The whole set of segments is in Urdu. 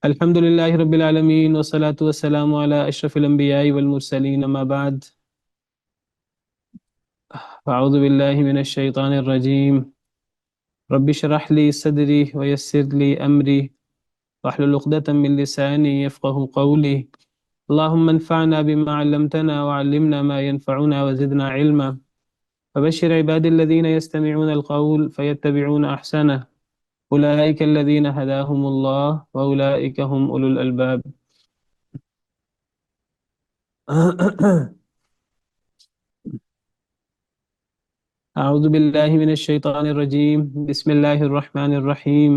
الحمد لله رب العالمين والصلاة والسلام على أشرف الأنبياء والمرسلين أما بعد فأعوذ بالله من الشيطان الرجيم رب اشرح لي صدري ويسر لي أمري واحلل عقدة من لساني يفقه قولي اللهم انفعنا بما علمتنا وعلمنا ما ينفعنا وزدنا علما فبشر عبادي الذين يستمعون القول فيتبعون أحسنه أولئك الذين هداهم الله وأولئك هم أولو الألباب أعوذ بالله من الشيطان الرجيم بسم الله الرحمن الرحيم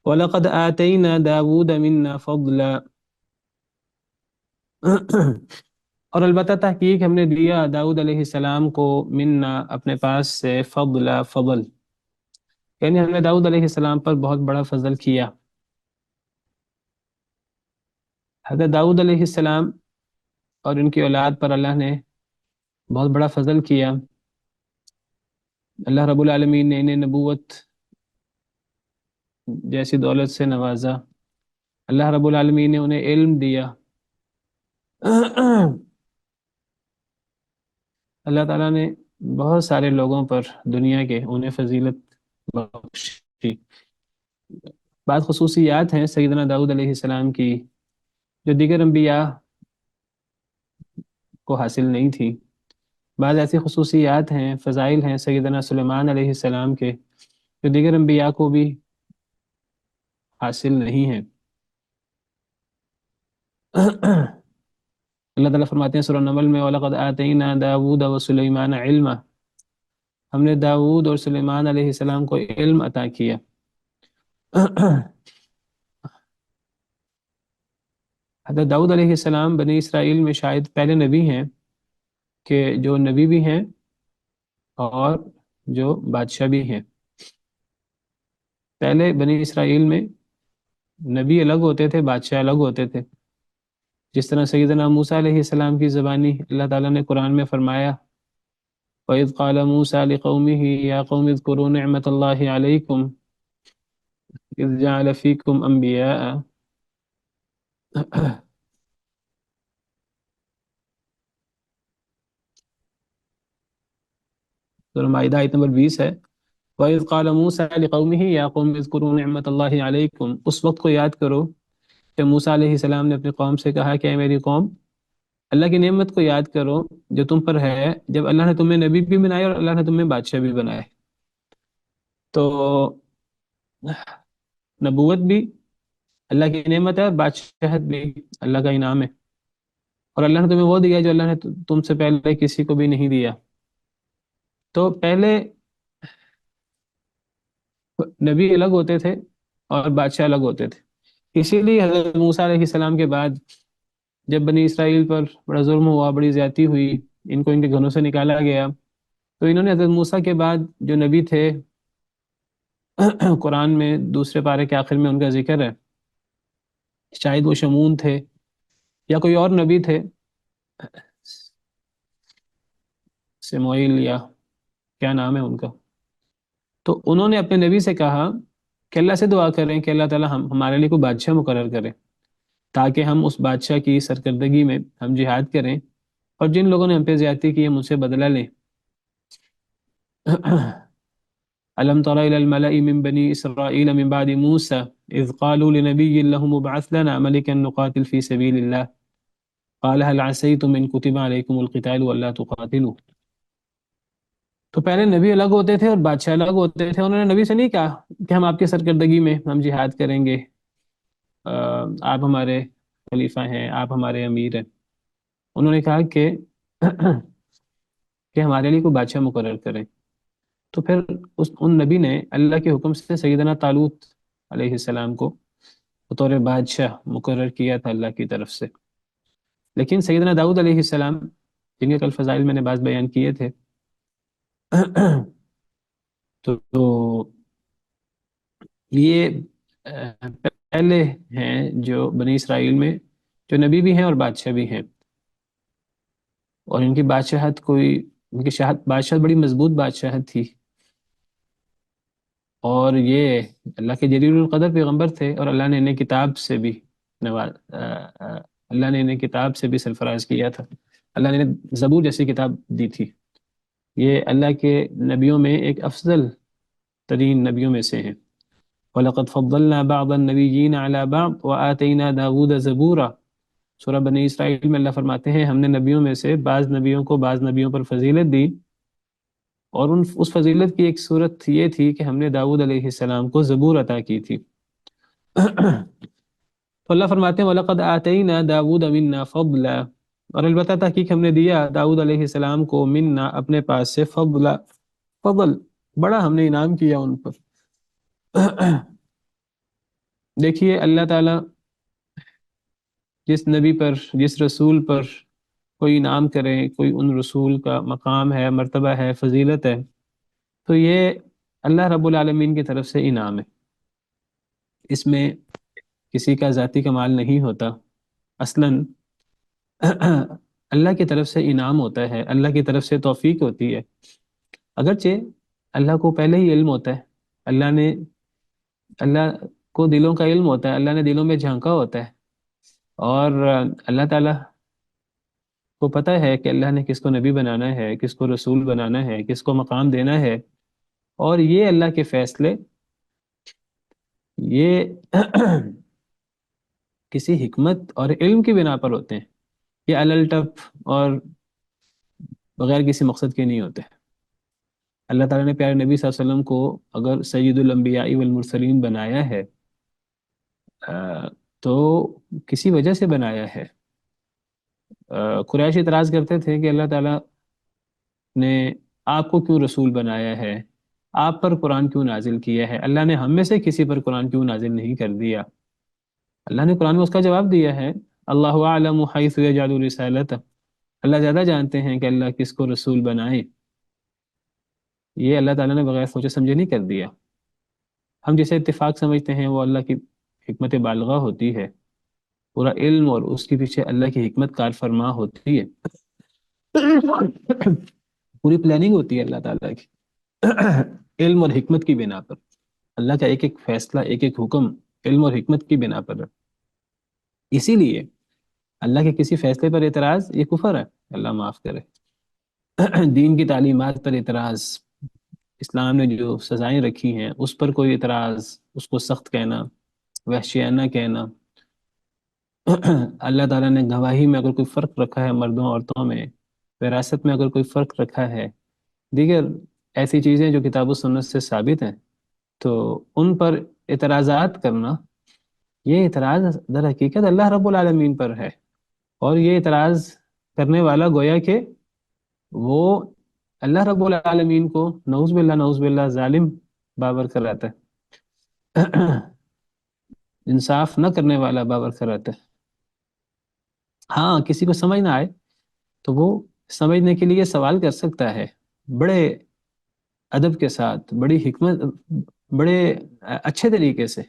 وَلَقَدْ آتَيْنَا دَاوُودَ مِنَّا فَضْلًا اور البتہ تحقیق ہم نے دیا داؤد علیہ السلام کو منا اپنے پاس سے فضل یعنی ہم نے داؤد علیہ السلام پر بہت بڑا فضل کیا۔ حضرت داؤد علیہ السلام اور ان کی اولاد پر اللہ نے بہت بڑا فضل کیا۔ اللہ رب العالمین نے انہیں نبوت جیسی دولت سے نوازا۔ اللہ رب العالمین نے انہیں علم دیا۔ اللہ تعالیٰ نے بہت سارے لوگوں پر دنیا کے انہیں فضیلت بخشی۔ بعض خصوصیات ہیں سیدنا داؤد علیہ السلام کی جو دیگر انبیاء کو حاصل نہیں تھی۔ بعض ایسی خصوصیات ہیں، فضائل ہیں سیدنا سلیمان علیہ السلام کے جو دیگر انبیاء کو بھی حاصل نہیں ہیں۔ اللہ تعالیٰ فرماتے ہیں سورہ نمل میں وَلَقَدْ آتَيْنَا دَاوُودَ وَسُلَيْمَانَ عِلْمًا، ہم نے داؤد اور سلیمان علیہ السلام کو علم عطا کیا۔ حضرت داؤد علیہ السلام بنی اسرائیل میں شاید پہلے نبی ہیں کہ جو نبی بھی ہیں اور جو بادشاہ بھی ہیں۔ پہلے بنی اسرائیل میں نبی الگ ہوتے تھے، بادشاہ الگ ہوتے تھے۔ جس طرح سیدنا موسیٰ علیہ السلام کی زبانی اللہ تعالیٰ نے قرآن میں فرمایا وَإِذْ قَالَ مُوسَىٰ لِقَوْمِهِ يَا قَوْمِ اذْكُرُوا نِعْمَةَ اللَّهِ عَلَيْكُمْ إِذْ جَعَلَ فِيكُمْ أَنْبِيَاءَ۔ سورہ مائدہ آیت نمبر 20 ہے وَإِذْ قَالَ مُوسَىٰ لِقَوْمِهِ يَا قَوْمِ اذْكُرُوا نِعْمَةَ اللَّهِ عَلَيْكُمْ، اس وقت کو یاد کرو کہ موسیٰ علیہ السلام نے اپنی قوم سے کہا کہ اے میری قوم اللہ کی نعمت کو یاد کرو جو تم پر ہے جب اللہ نے تمہیں نبی بھی بنائے اور اللہ نے تمہیں بادشاہ بھی بنائے۔ تو نبوت بھی اللہ کی نعمت ہے اور بادشاہت بھی اللہ کا انعام ہے، اور اللہ نے تمہیں وہ دیا جو اللہ نے تم سے پہلے کسی کو بھی نہیں دیا۔ تو پہلے نبی الگ ہوتے تھے اور بادشاہ الگ ہوتے تھے، اسی لیے حضرت موسیٰ علیہ السلام کے بعد جب بنی اسرائیل پر بڑا ظلم ہوا، بڑی زیادتی ہوئی، ان کو ان کے گھروں سے نکالا گیا، تو انہوں نے حضرت موسیٰ کے بعد جو نبی تھے قرآن میں دوسرے پارے کے آخر میں ان کا ذکر ہے، شاید وہ شمون تھے یا کوئی اور نبی تھے، سموئیل یا کیا نام ہے ان کا، تو انہوں نے اپنے نبی سے کہا کہ اللہ سے دعا کریں کہ اللہ تعالیٰ ہمارے لیے کوئی بادشاہ مقرر کرے تاکہ ہم اس بادشاہ کی سرکردگی میں ہم جہاد کریں اور جن لوگوں نے ہم پہ زیادتی کی ہم ان سے بدلہ لیں۔ أَلَمْ تَرَ إِلَى الْمَلَإِ مِنْ بَنِي إِسْرَائِيلَ مِنْ بَعْدِ مُوسَى إِذْ قَالُوا لِنَبِيٍّ لَهُمُ ابْعَثْ لَنَا مَلِكًا نُقَاتِلْ فِي سَبِيلِ اللَّهِ قَالَ هَلْ عَسَيْتُمْ إِنْ كُتِبَ عَلَيْكُمُ الْقِتَالُ أَلَّا تُقَاتِلُوا۔ تو پہلے نبی الگ ہوتے تھے اور بادشاہ الگ ہوتے تھے، انہوں نے نبی سے نہیں کہا کہ ہم آپ کی سرکردگی میں ہم جہاد کریں گے، آپ ہمارے خلیفہ ہیں، آپ ہمارے امیر ہیں۔ انہوں نے کہا کہ ہمارے لیے کوئی بادشاہ مقرر کریں۔ تو پھر ان نبی نے اللہ کے حکم سے سیدنا طالوت علیہ السلام کو بطور بادشاہ مقرر کیا تھا اللہ کی طرف سے۔ لیکن سیدنا داؤد علیہ السلام جن کے کل فضائل میں نے بعض بیان کیے تھے، تو یہ پہلے ہیں جو بنی اسرائیل میں جو نبی بھی ہیں اور بادشاہ بھی ہیں، اور ان کی بادشاہت ان کی بادشاہت بڑی مضبوط بادشاہت تھی، اور یہ اللہ کے جلیل القدر پیغمبر تھے، اور اللہ نے انہیں کتاب سے بھی نواز اللہ نے انہیں کتاب سے بھی سرفراز کیا تھا، اللہ نے انہیں زبور جیسی کتاب دی تھی۔ یہ اللہ کے نبیوں میں ایک افضل ترین نبیوں میں سے ہیں۔ وَلَقَدْ فَضَّلْنَا بَعْضَ النَّبِيِّينَ عَلَى بَعْضٍ وَآتَيْنَا دَاوُودَ زَبُورًا۔ سورہ بنی اسرائیل میں اللہ فرماتے ہیں ہم نے نبیوں میں سے بعض نبیوں کو بعض نبیوں پر فضیلت دی، اور اس فضیلت کی ایک صورت یہ تھی کہ ہم نے داؤد علیہ السلام کو زبور عطا کی تھی۔ تو اللہ فرماتے ہیں وَلَقَدْ آتَيْنَا دَاوُودَ مِنَّا فَضْلًا، اور البتہ تحقیق ہم نے دیا داؤد علیہ السلام کو منا اپنے پاس سے فضلا، فضل بڑا ہم نے انعام کیا ان پر۔ دیکھیے اللہ تعالیٰ جس نبی پر جس رسول پر کوئی انعام کرے، کوئی ان رسول کا مقام ہے، مرتبہ ہے، فضیلت ہے، تو یہ اللہ رب العالمین کی طرف سے انعام ہے، اس میں کسی کا ذاتی کمال نہیں ہوتا، اصلاً اللہ کی طرف سے انعام ہوتا ہے، اللہ کی طرف سے توفیق ہوتی ہے۔ اگرچہ اللہ کو پہلے ہی علم ہوتا ہے، اللہ کو دلوں کا علم ہوتا ہے، اللہ نے دلوں میں جھانکا ہوتا ہے، اور اللہ تعالیٰ کو پتہ ہے کہ اللہ نے کس کو نبی بنانا ہے، کس کو رسول بنانا ہے، کس کو مقام دینا ہے، اور یہ اللہ کے فیصلے یہ کسی حکمت اور علم کی بنا پر ہوتے ہیں، یہ الٹپ اور بغیر کسی مقصد کے نہیں ہوتے۔ اللہ تعالیٰ نے پیارے نبی صلی اللہ علیہ وسلم کو اگر سید الانبیاء والمرسلین بنایا ہے تو کسی وجہ سے بنایا ہے۔ قریش اعتراض کرتے تھے کہ اللہ تعالیٰ نے آپ کو کیوں رسول بنایا ہے، آپ پر قرآن کیوں نازل کیا ہے، اللہ نے ہم میں سے کسی پر قرآن کیوں نازل نہیں کر دیا۔ اللہ نے قرآن میں اس کا جواب دیا ہے، اللہ اعلم حیث یجعل رسالتہ، اللہ زیادہ جانتے ہیں کہ اللہ کس کو رسول بنائے، یہ اللہ تعالیٰ نے بغیر سوچے سمجھے نہیں کر دیا۔ ہم جسے اتفاق سمجھتے ہیں وہ اللہ کی حکمت بالغہ ہوتی ہے، پورا علم اور اس کے پیچھے اللہ کی حکمت کار فرما ہوتی ہے، پوری پلاننگ ہوتی ہے اللہ تعالیٰ کی علم اور حکمت کی بنا پر۔ اللہ کا ایک ایک فیصلہ، ایک ایک حکم علم اور حکمت کی بنا پر ہے۔ اسی لیے اللہ کے کسی فیصلے پر اعتراض یہ کفر ہے، اللہ معاف کرے۔ دین کی تعلیمات پر اعتراض، اسلام نے جو سزائیں رکھی ہیں اس پر کوئی اعتراض، اس کو سخت کہنا، وحشیانہ کہنا۔ اللہ تعالیٰ نے گواہی میں اگر کوئی فرق رکھا ہے مردوں عورتوں میں، وراثت میں اگر کوئی فرق رکھا ہے، دیگر ایسی چیزیں جو کتاب و سنت سے ثابت ہیں، تو ان پر اعتراضات کرنا، یہ اعتراض در حقیقت اللہ رب العالمین پر ہے، اور یہ اعتراض کرنے والا گویا کہ وہ اللہ رب العالمین کو نعوذ باللہ ظالم باور کراتا ہے، انصاف نہ کرنے والا باور کراتا ہے۔ ہاں کسی کو سمجھ نہ آئے تو وہ سمجھنے کے لیے سوال کر سکتا ہے، بڑے ادب کے ساتھ، بڑی حکمت، بڑے اچھے طریقے سے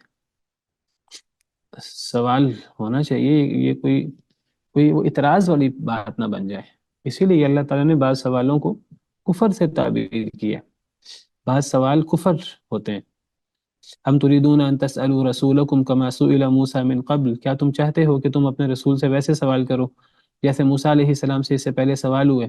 سوال ہونا چاہیے، یہ کوئی وہ اعتراض والی بات نہ بن جائے۔ اسی لیے اللہ تعالیٰ نے بعض سوالوں کو کفر سے تعبیر کیا، بعض سوال کفر ہوتے ہیں۔ ہم تريدون ان تسألوا رسولكم كما سئل موسى من قبل، کیا تم چاہتے ہو کہ تم اپنے رسول سے ویسے سوال کرو جیسے موسیٰ علیہ السلام سے اس سے پہلے سوال ہوئے۔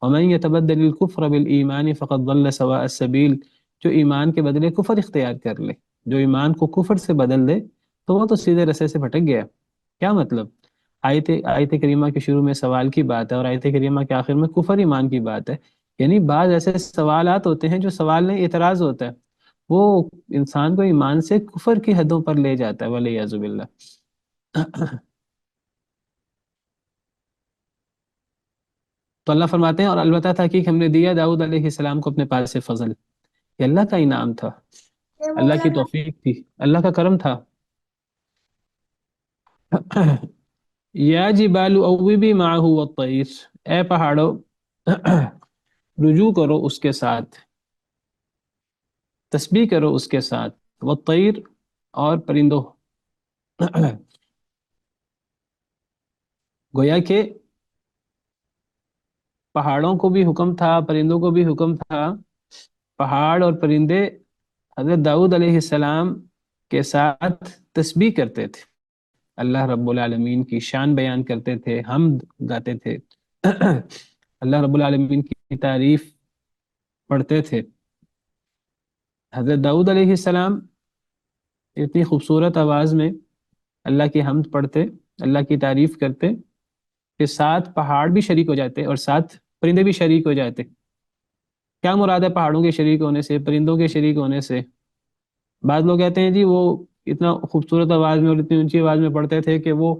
ومن يتبدل الكفر بالایمان فقد ضل سواء السبیل، جو ایمان کے بدلے کفر اختیار کر لے، جو ایمان کو کفر سے بدل دے تو وہ تو سیدھے رستے سے بھٹک گیا۔ کیا مطلب؟ آیت کریمہ کے شروع میں سوال کی بات ہے، اور آیت کریمہ کے آخر میں کفر ایمان کی بات ہے، یعنی بعض ایسے سوالات ہوتے ہیں جو سوال نہیں اعتراض ہوتا ہے، وہ انسان کو ایمان سے کفر کی حدوں پر لے جاتا ہے، والعیاذ باللہ۔ تو اللہ فرماتے ہیں اور البتہ تحقیق ہم نے دیا داؤد علیہ السلام کو اپنے پاس سے فضل، یہ اللہ کا انعام تھا، اللہ کی توفیق تھی، اللہ کا کرم تھا۔ یا جبال اوبی معہ والطیر، اے پہاڑوں رجوع کرو اس کے ساتھ، تسبیح کرو اس کے ساتھ، والطیر اور پرندوں۔ گویا کہ پہاڑوں کو بھی حکم تھا، پرندوں کو بھی حکم تھا، پہاڑ اور پرندے حضرت داؤد علیہ السلام کے ساتھ تسبیح کرتے تھے، اللہ رب العالمین کی شان بیان کرتے تھے، حمد گاتے تھے، اللہ رب العالمین کی تعریف پڑھتے تھے۔ حضرت داؤد علیہ السلام اتنی خوبصورت آواز میں اللہ کی حمد پڑھتے، اللہ کی تعریف کرتے کہ ساتھ پہاڑ بھی شریک ہو جاتے اور ساتھ پرندے بھی شریک ہو جاتے۔ کیا مراد ہے پہاڑوں کے شریک ہونے سے، پرندوں کے شریک ہونے سے؟ بعض لوگ کہتے ہیں جی وہ اتنا خوبصورت آواز میں اور اتنی اونچی آواز میں پڑھتے تھے کہ وہ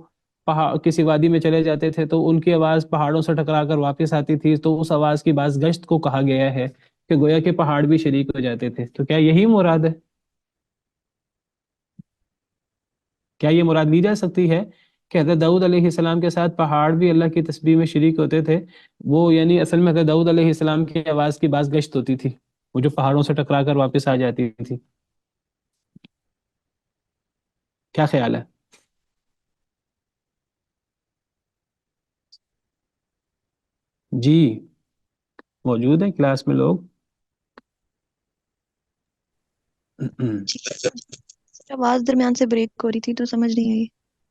کسی وادی میں چلے جاتے تھے تو ان کی آواز پہاڑوں سے ٹکرا کر واپس آتی تھی، تو اس آواز کی باز گشت کو کہا گیا ہے کہ گویا کہ پہاڑ بھی شریک ہو جاتے تھے۔ تو کیا یہی مراد ہے؟ کیا یہ مراد لی جا سکتی ہے کہ حضرت داؤد علیہ السلام کے ساتھ پہاڑ بھی اللہ کی تسبیح میں شریک ہوتے تھے؟ وہ یعنی اصل میں حضرت داؤد علیہ السلام کی آواز کی باز گشت ہوتی تھی، وہ جو پہاڑوں سے ٹکرا کر واپس آ جاتی تھی۔ کیا خیال ہے؟ جی موجود ہیں کلاس میں لوگ؟ آواز درمیان سے بریک ہو رہی تھی تو سمجھ نہیں آئی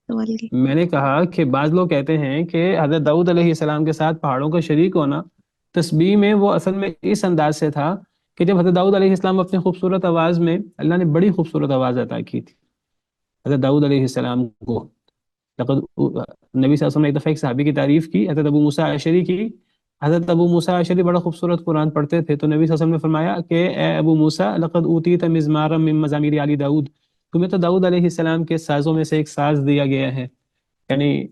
سوال کی۔ میں نے کہا کہ بعض لوگ کہتے ہیں کہ حضرت داؤد علیہ السلام کے ساتھ پہاڑوں کا شریک ہونا تسبیح میں وہ اصل میں اس انداز سے تھا کہ جب حضرت داؤد علیہ السلام اپنی خوبصورت آواز میں، اللہ نے بڑی خوبصورت آواز عطا کی تھی حضرت داؤد علیہ السلام کو۔ لقد نبی صلی اللہ علیہ وسلم نے ایک دفعہ ایک صحابی کی تعریف کی، حضرت ابو موسیٰ اشعری کی۔ حضرت ابو موسیٰ اشعری بڑا خوبصورت قرآن پڑھتے تھے، تو نبی صلی اللہ علیہ وسلم نے فرمایا کہ اے ابو موسیٰ لقد اوتیت مزمارا من مزامیر آل داؤد، تمہیں تو داؤد علیہ السلام کے سازوں میں سے ایک ساز دیا گیا ہے۔ یعنی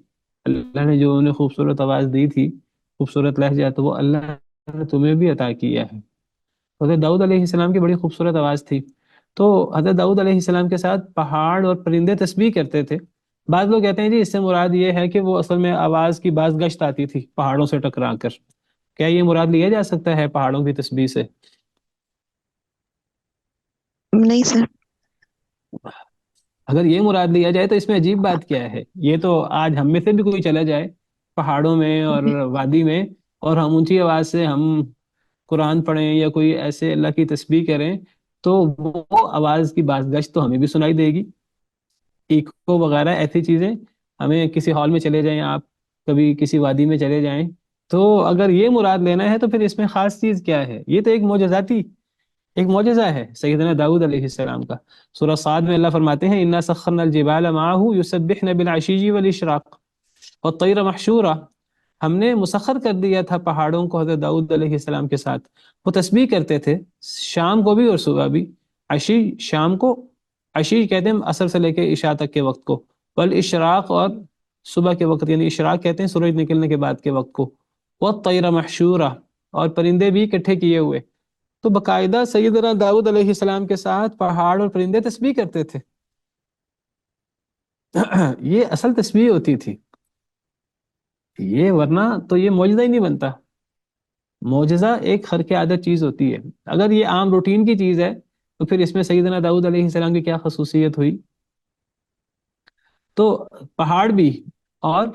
اللہ نے جو انہیں خوبصورت آواز دی تھی، خوبصورت لہجہ، تو وہ اللہ نے تمہیں بھی عطا کیا ہے۔ حضرت داؤد علیہ السلام کی بڑی خوبصورت آواز تھی، تو حضرت داؤد علیہ السلام کے ساتھ پہاڑ اور پرندے تسبیح کرتے تھے۔ بعض لوگ کہتے ہیں جی اس سے مراد یہ ہے کہ وہ اصل میں آواز کی باز گشت آتی تھی پہاڑوں سے ٹکرا کر۔ کیا یہ مراد لیا جا سکتا ہے پہاڑوں کی تسبیح سے؟ نہیں سر۔ اگر یہ مراد لیا جائے تو اس میں عجیب بات کیا ہے؟ یہ تو آج ہم میں سے بھی کوئی چلا جائے پہاڑوں میں اور وادی میں، اور ہم اونچی آواز سے ہم قرآن پڑھیں یا کوئی ایسے اللہ کی تسبیح کریں، تو وہ آواز کی باز گشت تو ہمیں بھی سنائی دے گی۔ ایکو وغیرہ ایسی چیزیں، ہمیں کسی ہال میں چلے جائیں آپ، کبھی کسی وادی میں چلے جائیں، تو اگر یہ مراد لینا ہے تو پھر اس میں خاص چیز کیا ہے؟ یہ تو ایک معجزاتی ایک معجزہ ہے سیدنا داؤد علیہ السلام کا۔ سورہ صاد میں اللہ فرماتے ہیں انا سخرنا الجبال معه يسبحن بالعشي والاشراق والطير محشورا، ہم نے مسخر کر دیا تھا پہاڑوں کو حضرت داؤد علیہ السلام کے ساتھ، وہ تسبیح کرتے تھے شام کو بھی اور صبح بھی۔ عشی شام کو، عشی کہتے ہیں عصر سے لے کے عشاء تک کے وقت کو، والاشراق اور صبح کے وقت، یعنی اشراق کہتے ہیں سورج نکلنے کے بعد کے وقت کو، والطیر محشورا اور پرندے بھی اکٹھے کیے ہوئے۔ تو باقاعدہ سیدنا داؤد علیہ السلام کے ساتھ پہاڑ اور پرندے تسبیح کرتے تھے۔ یہ اصل تسبیح ہوتی تھی، یہ ورنہ تو یہ معجزہ ہی نہیں بنتا۔ معجزہ ایک خرق عادت چیز ہوتی ہے، اگر یہ عام روٹین کی چیز ہے تو پھر اس میں سیدنا داؤد علیہ السلام کی کیا خصوصیت ہوئی؟ تو پہاڑ بھی اور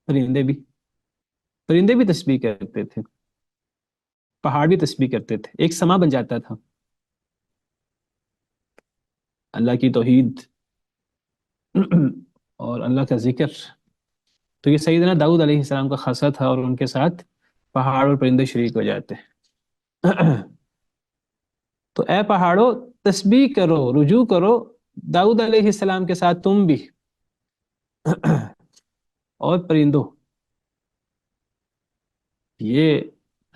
پرندے بھی تسبیح کرتے تھے، پہاڑ بھی تسبیح کرتے تھے، ایک سما بن جاتا تھا اللہ کی توحید اور اللہ کا ذکر۔ تو یہ سیدنا داؤد علیہ السلام کا خاصہ تھا، اور ان کے ساتھ پہاڑ اور پرندے شریک ہو جاتے ہیں۔ تو اے پہاڑوں تسبیح کرو، رجوع کرو داؤد علیہ السلام کے ساتھ تم بھی، اور پرندوں۔ یہ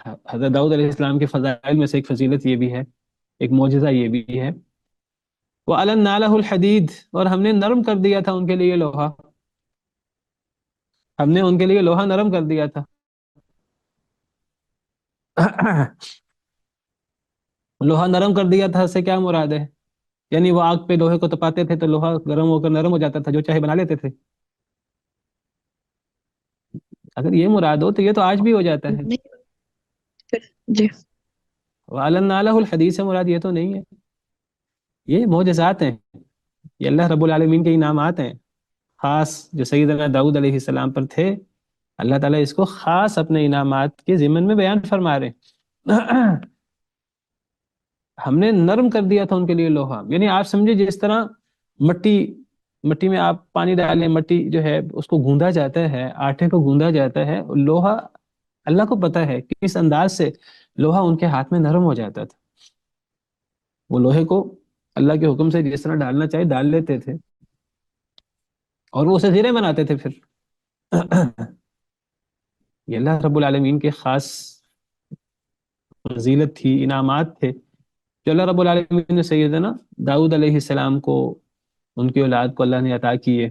حضرت داؤد علیہ السلام کے فضائل میں سے ایک فضیلت یہ بھی ہے، ایک معجزہ یہ بھی ہے۔ وَأَلَنَّا لَهُ الْحَدِيدَ، اور ہم نے نرم کر دیا تھا ان کے لیے لوہا، ہم نے ان کے لیے لوہا نرم کر دیا تھا۔ لوہا نرم کر دیا تھا سے کیا مراد ہے؟ یعنی وہ آگ پہ لوہے کو تپاتے تھے تو لوہا گرم ہو کر نرم ہو جاتا تھا، جو چاہے بنا لیتے تھے؟ اگر یہ مراد ہو تو یہ تو آج بھی ہو جاتا ہے۔ نہیں جی۔ وَأَلَنَّا لَهُ الْحَدِيدَ سے مراد یہ تو نہیں ہے، یہ معجزات ہیں، یہ اللہ رب العالمین کے انعامات ہیں خاص جو سیدنا داؤد علیہ السلام پر تھے۔ اللہ تعالیٰ اس کو خاص اپنے انعامات کے ضمن میں بیان فرما رہے ہیں۔ ہم نے نرم کر دیا تھا ان کے لیے لوہا. یعنی آپ سمجھے جس طرح مٹی میں آپ پانی ڈالیں، مٹی جو ہے اس کو گوندا جاتا ہے، آٹے کو گوندا جاتا ہے، لوہا اللہ کو پتا ہے کہ کس انداز سے لوہا ان کے ہاتھ میں نرم ہو جاتا تھا. وہ لوہے کو اللہ کے حکم سے جس طرح ڈالنا چاہے ڈال لیتے تھے، اور وہ اسے زیریں بناتے تھے پھر. یہ اللہ رب العالمین کے خاص فضیلت تھی، انعامات تھے جو اللہ رب العالمین نے سیدنا داؤد علیہ السلام کو، ان کی اولاد کو اللہ نے عطا کیے.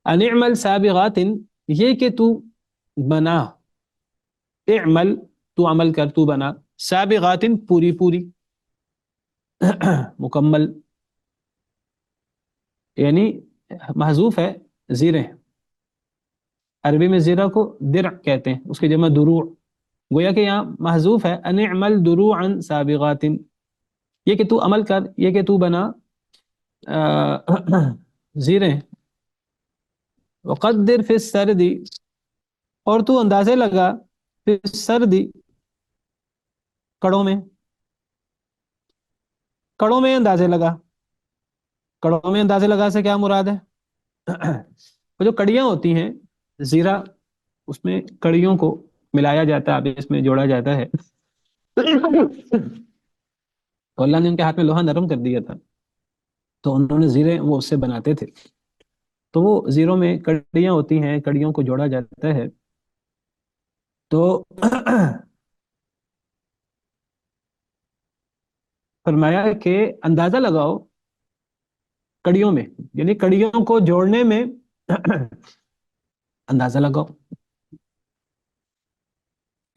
ان اعمل سابغات، یہ کہ تو بنا، اعمل تو عمل کر، تو بنا، سابغات پوری پوری، مکمل، یعنی محذوف ہے زیریں. عربی میں زیرہ کو درع کہتے ہیں، اس کی جمع دروع، گویا کہ یہاں محذوف ہے ان اعمل دروعا سابغات، یہ کہ تو عمل کر، یہ کہ تو بنا زیریں. وقدر فی السرد، اور تو اندازے لگا فی السرد، کڑوں میں، کڑوں میں اندازے لگا. کڑوں میں اندازے لگا سے کیا مراد ہے؟ وہ جو کڑیاں ہوتی ہیں زیرہ، اس میں کڑیوں کو ملایا جاتا ہے، اب اس میں جوڑا جاتا ہے. تو اللہ نے ان کے ہاتھ میں لوہا نرم کر دیا تھا، تو انہوں نے زیرے وہ اس سے بناتے تھے. تو وہ زیروں میں کڑیاں ہوتی ہیں، کڑیوں کو جوڑا جاتا ہے. تو فرمایا کہ اندازہ لگاؤ کڑیوں میں، یعنی کڑیوں کو جوڑنے میں اندازہ لگاؤ.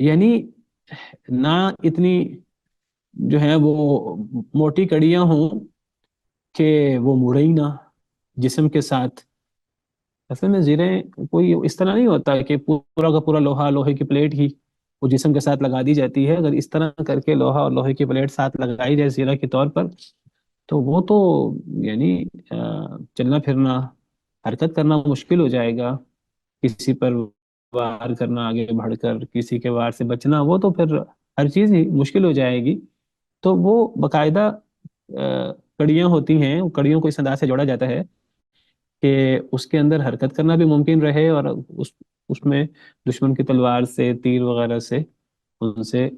یعنی نہ اتنی جو ہے وہ موٹی کڑیاں ہوں کہ وہ مڑے ہی نہ جسم کے ساتھ. اصل میں زیریں کوئی اس طرح نہیں ہوتا ہے کہ پورا کا پورا لوہا، لوہے کی پلیٹ ہی وہ جسم کے ساتھ لگا دی جاتی ہے. اگر اس طرح کر کے لوہا اور لوہے کی پلیٹ ساتھ لگائی جائے زیرہ کے طور پر، تو وہ تو یعنی چلنا پھرنا، حرکت کرنا مشکل ہو جائے گا. کسی پر وار کرنا آگے بڑھ کر، کسی کے وار سے بچنا، وہ تو پھر ہر چیز ہی مشکل ہو جائے گی. تو وہ باقاعدہ کڑیاں ہوتی ہیں، کڑیوں کو اس انداز سے جوڑا جاتا ہے کہ اس کے اندر حرکت کرنا بھی ممکن رہے، اور اس میں دشمن کی تلوار سے، تیر وغیرہ سے، ان سے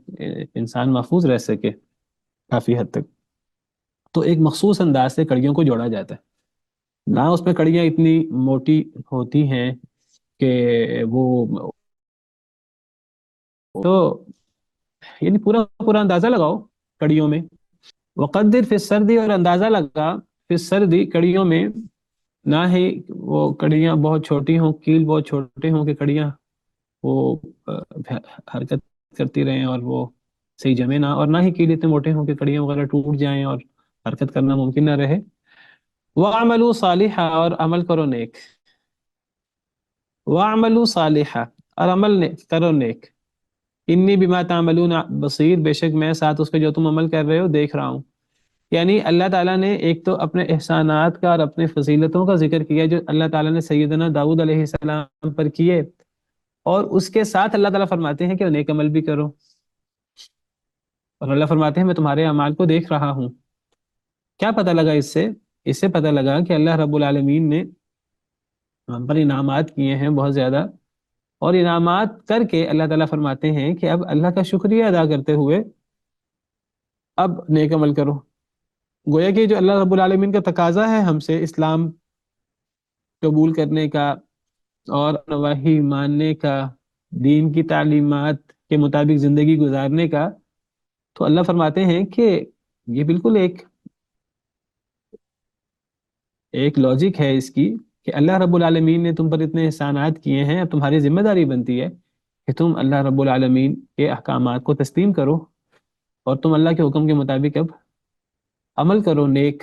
انسان محفوظ رہ سکے کافی حد تک. تو ایک مخصوص انداز سے کڑیوں کو جوڑا جاتا ہے. نہ اس میں کڑیاں اتنی موٹی ہوتی ہیں کہ وہ، تو یعنی پورا پورا اندازہ لگاؤ کڑیوں میں. وقدر فی السرد، اور اندازہ لگا فی السرد کڑیوں میں، نہ ہی وہ کڑیاں بہت چھوٹی ہوں، کیل بہت چھوٹے ہوں کہ کڑیاں وہ حرکت کرتی رہیں اور وہ صحیح جمے نہ، اور نہ ہی کیل اتنے موٹے ہوں کہ کڑیاں وغیرہ ٹوٹ جائیں اور حرکت کرنا ممکن نہ رہے. وَاعْمَلُوا صَالِحًا، اور عمل کرو نیک. وَاعْمَلُوا صَالِحًا، اور عمل کرو نیک. انی بما تعملون بصیر، بے شک میں ساتھ اس کے جو تم عمل کر رہے ہو دیکھ رہا ہوں. یعنی اللہ تعالیٰ نے ایک تو اپنے احسانات کا اور اپنے فضیلتوں کا ذکر کیا جو اللہ تعالیٰ نے سیدنا داؤد علیہ السلام پر کیے، اور اس کے ساتھ اللہ تعالیٰ فرماتے ہیں کہ نیک عمل بھی کرو. اور اللہ فرماتے ہیں میں تمہارے اعمال کو دیکھ رہا ہوں. کیا پتہ لگا اس سے؟ اس سے پتہ لگا کہ اللہ رب العالمین نے ہم پر انعامات کیے ہیں بہت زیادہ، اور انعامات کر کے اللہ تعالیٰ فرماتے ہیں کہ اب اللہ کا شکریہ ادا کرتے ہوئے اب نیک عمل کرو. گویا کہ جو اللہ رب العالمین کا تقاضا ہے ہم سے اسلام قبول کرنے کا اور وحی ماننے کا، دین کی تعلیمات کے مطابق زندگی گزارنے کا، تو اللہ فرماتے ہیں کہ یہ بالکل ایک لاجک ہے اس کی کہ اللہ رب العالمین نے تم پر اتنے احسانات کیے ہیں، اب تمہاری ذمہ داری بنتی ہے کہ تم اللہ رب العالمین کے احکامات کو تسلیم کرو، اور تم اللہ کے حکم کے مطابق اب عمل کرو نیک.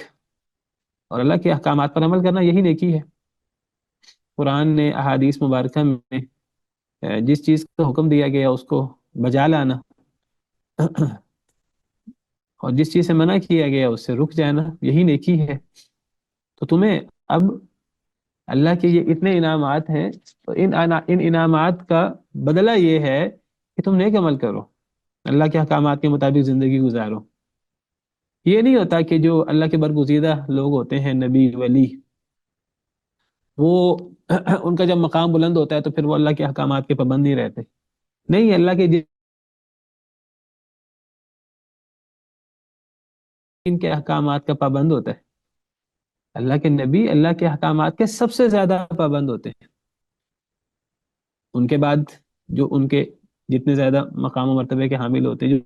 اور اللہ کے احکامات پر عمل کرنا یہی نیکی ہے. قرآن نے احادیث مبارکہ میں جس چیز کا حکم دیا گیا اس کو بجا لانا، اور جس چیز سے منع کیا گیا اس سے رک جانا، یہی نیکی ہے. تو تمہیں اب اللہ کے یہ اتنے انعامات ہیں، تو ان انعامات کا بدلہ یہ ہے کہ تم نیک عمل کرو، اللہ کے احکامات کے مطابق زندگی گزارو۔ یہ نہیں ہوتا کہ جو اللہ کے برگزیدہ لوگ ہوتے ہیں، نبی ولی، وہ ان کا جب مقام بلند ہوتا ہے تو پھر وہ اللہ کے احکامات کے پابند نہیں رہتے۔ نہیں، اللہ کے دین کے احکامات کا پابند ہوتا ہے۔ اللہ کے نبی اللہ کے احکامات کے سب سے زیادہ پابند ہوتے ہیں۔ ان کے بعد جو ان کے جتنے زیادہ مقام و مرتبے کے حامل ہوتے ہیں، جو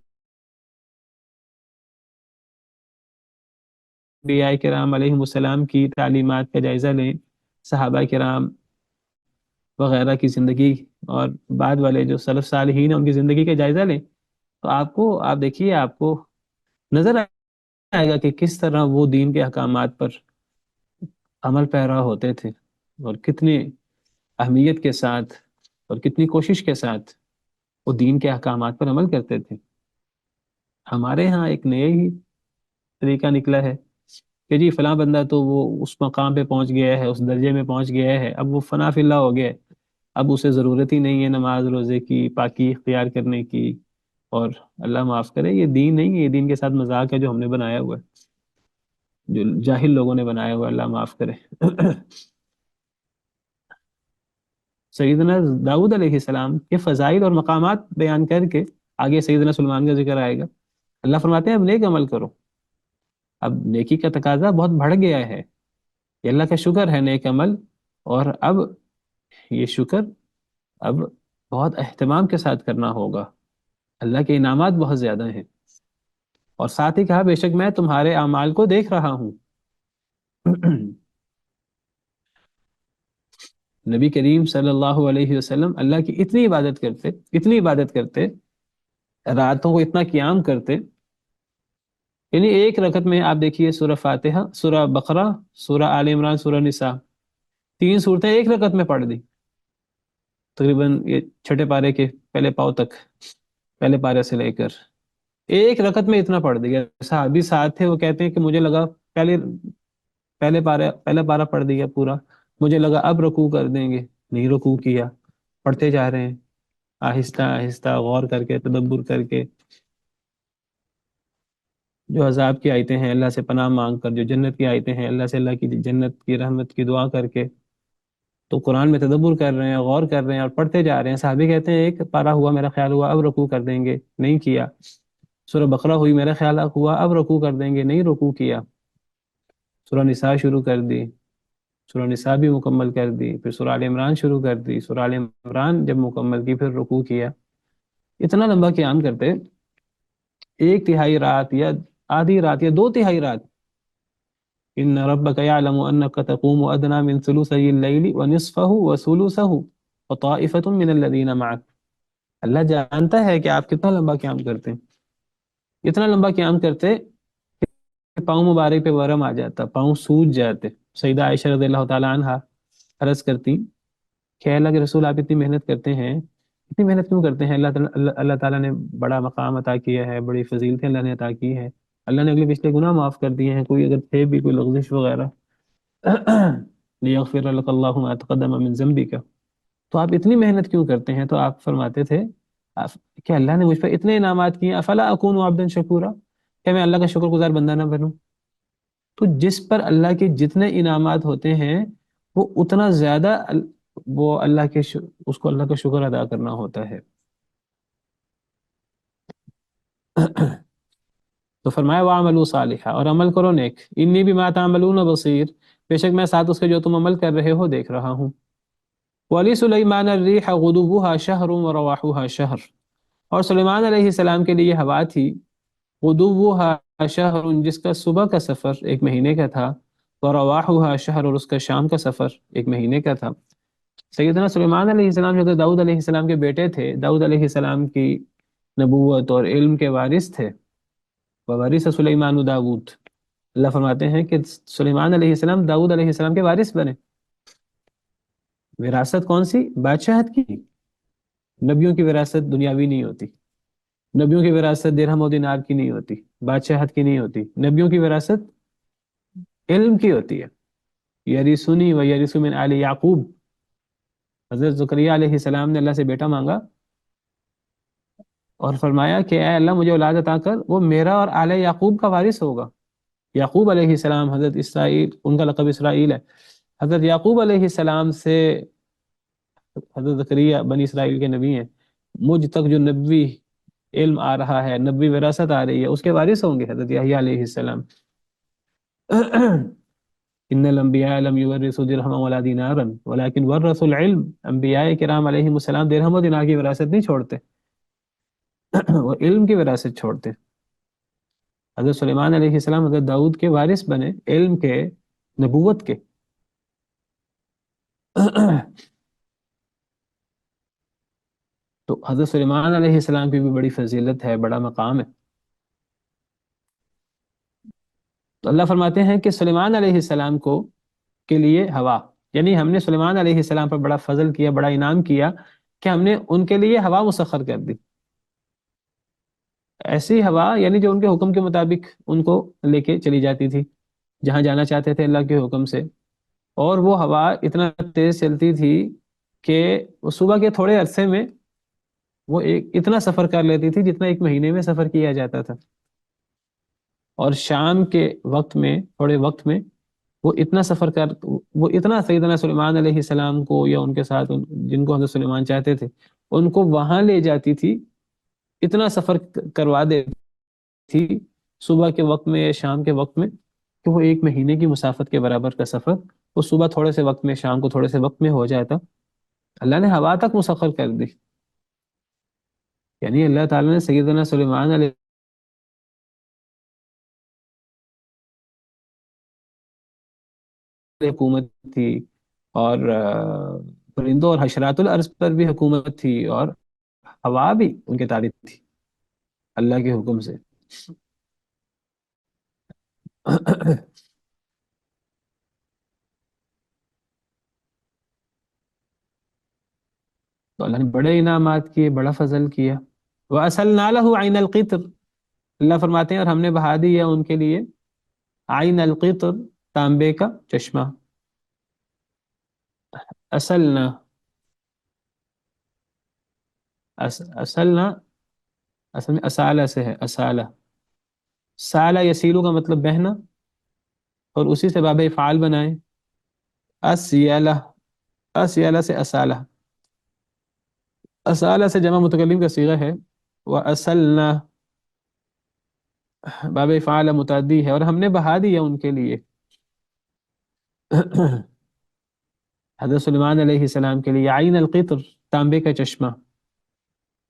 انبیاء کرام علیہ السلام کی تعلیمات کا جائزہ لیں، صحابہ کرام وغیرہ کی زندگی، اور بعد والے جو سلف صالحین ہیں ان کی زندگی کا جائزہ لیں، تو آپ دیکھیے، آپ کو نظر آئے گا کہ کس طرح وہ دین کے احکامات پر عمل پیرا ہوتے تھے، اور کتنی اہمیت کے ساتھ اور کتنی کوشش کے ساتھ وہ دین کے احکامات پر عمل کرتے تھے۔ ہمارے ہاں ایک نیا ہی طریقہ نکلا ہے کہ جی فلاں بندہ تو وہ اس مقام پہ پہنچ گیا ہے، اس درجے میں پہنچ گیا ہے، اب وہ فنا فی اللہ ہو گیا ہے، اب اسے ضرورت ہی نہیں ہے نماز روزے کی، پاکی اختیار کرنے کی۔ اور اللہ معاف کرے، یہ دین نہیں ہے، یہ دین کے ساتھ مذاق ہے جو ہم نے بنایا ہوا ہے، جو جاہل لوگوں نے بنایا ہوا ہے، اللہ معاف کرے۔ سیدنا داؤد علیہ السلام کے فضائل اور مقامات بیان کر کے آگے سیدنا سلمان کا ذکر آئے گا۔ اللہ فرماتے ہیں اب نیک عمل کرو۔ اب نیکی کا تقاضا بہت بڑھ گیا ہے، یہ اللہ کا شکر ہے نیک عمل، اور اب یہ شکر اب بہت اہتمام کے ساتھ کرنا ہوگا، اللہ کے انعامات بہت زیادہ ہیں۔ اور ساتھ ہی کہا بے شک میں تمہارے اعمال کو دیکھ رہا ہوں۔ نبی کریم صلی اللہ علیہ وسلم اللہ کی اتنی عبادت کرتے، راتوں کو اتنا قیام کرتے، یعنی ایک رکعت میں آپ دیکھیے سورہ فاتحہ، سورہ بقرہ، سورہ آل عمران، سورہ نساء، 3 صورتیں ایک رکعت میں پڑھ دی، تقریباً یہ چھٹے پارے کے پہلے پاؤ تک، پہلے پارے سے لے کر ایک رکعت میں اتنا پڑھ دیا۔ صحابی ساتھ تھے، وہ کہتے ہیں کہ مجھے لگا پہلا پارہ پڑھ دیا پورا، مجھے لگا اب رکوع کر دیں گے، نہیں رکوع کیا، پڑھتے جا رہے ہیں آہستہ آہستہ، غور کر کے، تدبر کر کے۔ جو عذاب کی آیتیں ہیں اللہ سے پناہ مانگ کر، جو جنت کی آیتیں ہیں اللہ سے اللہ کی جنت کی رحمت کی دعا کر کے، تو قرآن میں تدبر کر رہے ہیں، غور کر رہے ہیں اور پڑھتے جا رہے ہیں۔ صحابی کہتے ہیں ایک پارہ ہوا، میرا خیال ہوا اب رکوع کر دیں گے، نہیں کیا۔ سورہ بقرہ ہوئی، میرا خیال ہوا اب رکوع کر دیں گے، نہیں رکوع کیا۔ سورہ نساء شروع کر دی، سورہ نساء بھی مکمل کر دی، پھر سورہ آل عمران شروع کر دی، سورہ آل عمران جب مکمل کی پھر رکوع کیا۔ اتنا لمبا قیام کرتے، 1/3 رات یا آدھی رات یا 2/3 رات۔ ان ربک یعلم انک تقوم ادنی من ثلثی اللیل ونصفہ وثلثہ وطائفۃ من الذین معک۔ اللہ جانتا ہے کہ آپ کتنا لمبا قیام کرتے ہیں، اتنا لمبا قیام کرتے کہ پاؤں مبارک پہ ورم آ جاتا، پاؤں سوج جاتے۔ سیدہ عائشہ رضی اللہ تعالی عنہا عرض کرتی کہ اللہ کے رسول آپ اتنی محنت کرتے ہیں، اتنی محنت کیوں کرتے ہیں؟ اللہ تعالیٰ نے بڑا مقام عطا کیا ہے، بڑی فضیلتیں اللہ نے عطا کی ہے، اللہ نے اگلے پچھلے گناہ معاف کر دیے ہیں، کوئی اگر تھے بھی کوئی لغزش وغیرہ، لیغفر لک اللہ ما تقدم من ذنبک، تو آپ اتنی محنت کیوں کرتے ہیں؟ تو آپ فرماتے تھے کہ اللہ نے مجھ پر اتنے انعامات کیے، افلا اکون عبدا شکورا، کہ میں اللہ کا شکر گزار بندہ نہ بنوں؟ تو جس پر اللہ کے جتنے انعامات ہوتے ہیں وہ اتنا زیادہ وہ اللہ کے اس کو اللہ کا شکر ادا کرنا ہوتا ہے۔ تو فرمایا وَعَمَلُوا صَالِحًا، اور عمل کرو نیک، انی بما تعملون بصیر، بے شک میں ساتھ اس کے جو تم عمل کر رہے ہو دیکھ رہا ہوں۔ وَلِسُلَيْمَانَ الرِّيحَ غُدُوُّهَا شَهْرٌ وَرَوَاحُهَا شَهْرٌ، اور سلیمان علیہ السلام کے لیے ہوا تھی غدوها شہر، جس کا صبح کا سفر 1 مہینے کا تھا، ورواحها شہر، اور اس کا شام کا سفر 1 مہینے کا تھا۔ سیدنا سلیمان علیہ السلام جو داؤد علیہ السلام کے بیٹے تھے، داؤد علیہ السلام کی نبوت اور علم کے وارث تھے، ووارث سلیمان داؤد، اللہ فرماتے ہیں کہ سلیمان علیہ السلام داؤد علیہ السلام کے وارث بنے۔ وراثت کون سی؟ بادشاہت کی۔ نبیوں کی وراثت دنیاوی نہیں ہوتی، نبیوں کی وراثت درہم و دینار کی نہیں ہوتی، بادشاہت کی نہیں ہوتی، نبیوں کی وراثت علم کی ہوتی ہے۔ یرثنی و یرث من آل یعقوب، حضرت زکریا علیہ السلام نے اللہ سے بیٹا مانگا، اللہ نے ان کو بیٹا عطا کیا، اور وہ بیٹا ان کے ذریے سے آگے بڑھتا جائے گا۔ اور اللہ فرماتے ہیں کہ سلیمان علیہ السلام داؤد علیہ السلام کے وارث بنے۔ وراثت کون سی؟ بادشاہت کی۔ نبیوں کی وراثت درہم و دینار کی نہیں ہوتی، نبیوں کی وراثت علم کی ہوتی ہے۔ یرثنی و یرث من آل یعقوب، حضرت زکریا علیہ السلام نے اللہ سے بیٹا مانگا، اور فرمایا کہ اے اللہ مجھے اولاد عطا کر، وہ میرا اور آل یعقوب کا وارث ہوگا۔ یعقوب علیہ السلام، حضرت اسرائیل ان کا لقب اسرائیل ہے، حضرت یعقوب علیہ السلام سے حضرت زکریا بنی اسرائیل کے نبی ہیں، مجھ تک جو نبوی علم آ رہا ہے، نبوی وراثت آ رہی ہے، اس کے وارث ہوں گے حضرت یحییٰ علیہ السلام۔ ان الانبیاء لم یورثوا درہما ولا دینارا ولکن ورثوا العلم، انبیاء کرام علیہ السلام درہم و دینار کی وراثت نہیں چھوڑتے، وہ علم کی وراثت چھوڑتے۔ حضرت سلیمان علیہ السلام حضرت داؤد کے وارث بنے، علم کے، نبوت کے۔ تو حضرت سلیمان علیہ السلام کی بھی بڑی فضیلت ہے، بڑا مقام ہے۔ تو اللہ فرماتے ہیں کہ سلیمان علیہ السلام کو کے لیے ہوا، یعنی ہم نے سلیمان علیہ السلام پر بڑا فضل کیا، بڑا انعام کیا کہ ہم نے ان کے لیے ہوا مسخر کر دی، ایسی ہوا یعنی جو ان کے حکم کے مطابق ان کو لے کے چلی جاتی تھی جہاں جانا چاہتے تھے اللہ کے حکم سے۔ اور وہ ہوا اتنا تیز چلتی تھی کہ صبح کے تھوڑے عرصے میں وہ اتنا سفر کر لیتی تھی جتنا ایک مہینے میں سفر کیا جاتا تھا، اور شام کے وقت میں، تھوڑے وقت میں، وہ اتنا سیدنا سلیمان علیہ السلام کو یا ان کے ساتھ جن کو حضرت سلیمان چاہتے تھے ان کو وہاں لے جاتی تھی، اتنا سفر کروا دیتی تھی صبح کے وقت میں یا شام کے وقت میں کہ وہ ایک مہینے کی مسافت کے برابر کا سفر وہ صبح تھوڑے سے وقت میں، شام کو تھوڑے سے وقت میں ہو جاتا۔ اللہ نے ہوا تک مسخر کر دی، یعنی اللہ تعالیٰ نے سیدنا سلیمان علیہ حکومت تھی، اور پرندوں اور حشرات الارض پر بھی حکومت تھی، اور ہوا بھی ان کے تابع تھی اللہ کے حکم سے۔ تو اللہ نے بڑے انعامات کیے، بڑا فضل کیا۔ وَأَسَلْنَا لَهُ عَيْنَ الْقِطْرِ، اللہ فرماتے ہیں اور ہم نے بہا دیا ان کے لیے عین القطر، تانبے کا چشمہ۔ اصلنا، اصلنا اصل میں اسالہ سے ہے، اسالہ، سالہ یسیلو کا مطلب بہنا، اور اسی سے باب افعال بنائیں، اسیلہ، اسیلہ سے اسالہ، اسالہ سے جمع متکلم کا صیغہ ہے، وَأَسَلْنَا باب افعال متعدی ہے، اور ہم نے بہا دیا ان کے لیے حضرت سلیمان علیہ السلام کے لیے عین القطر، تانبے کا چشمہ۔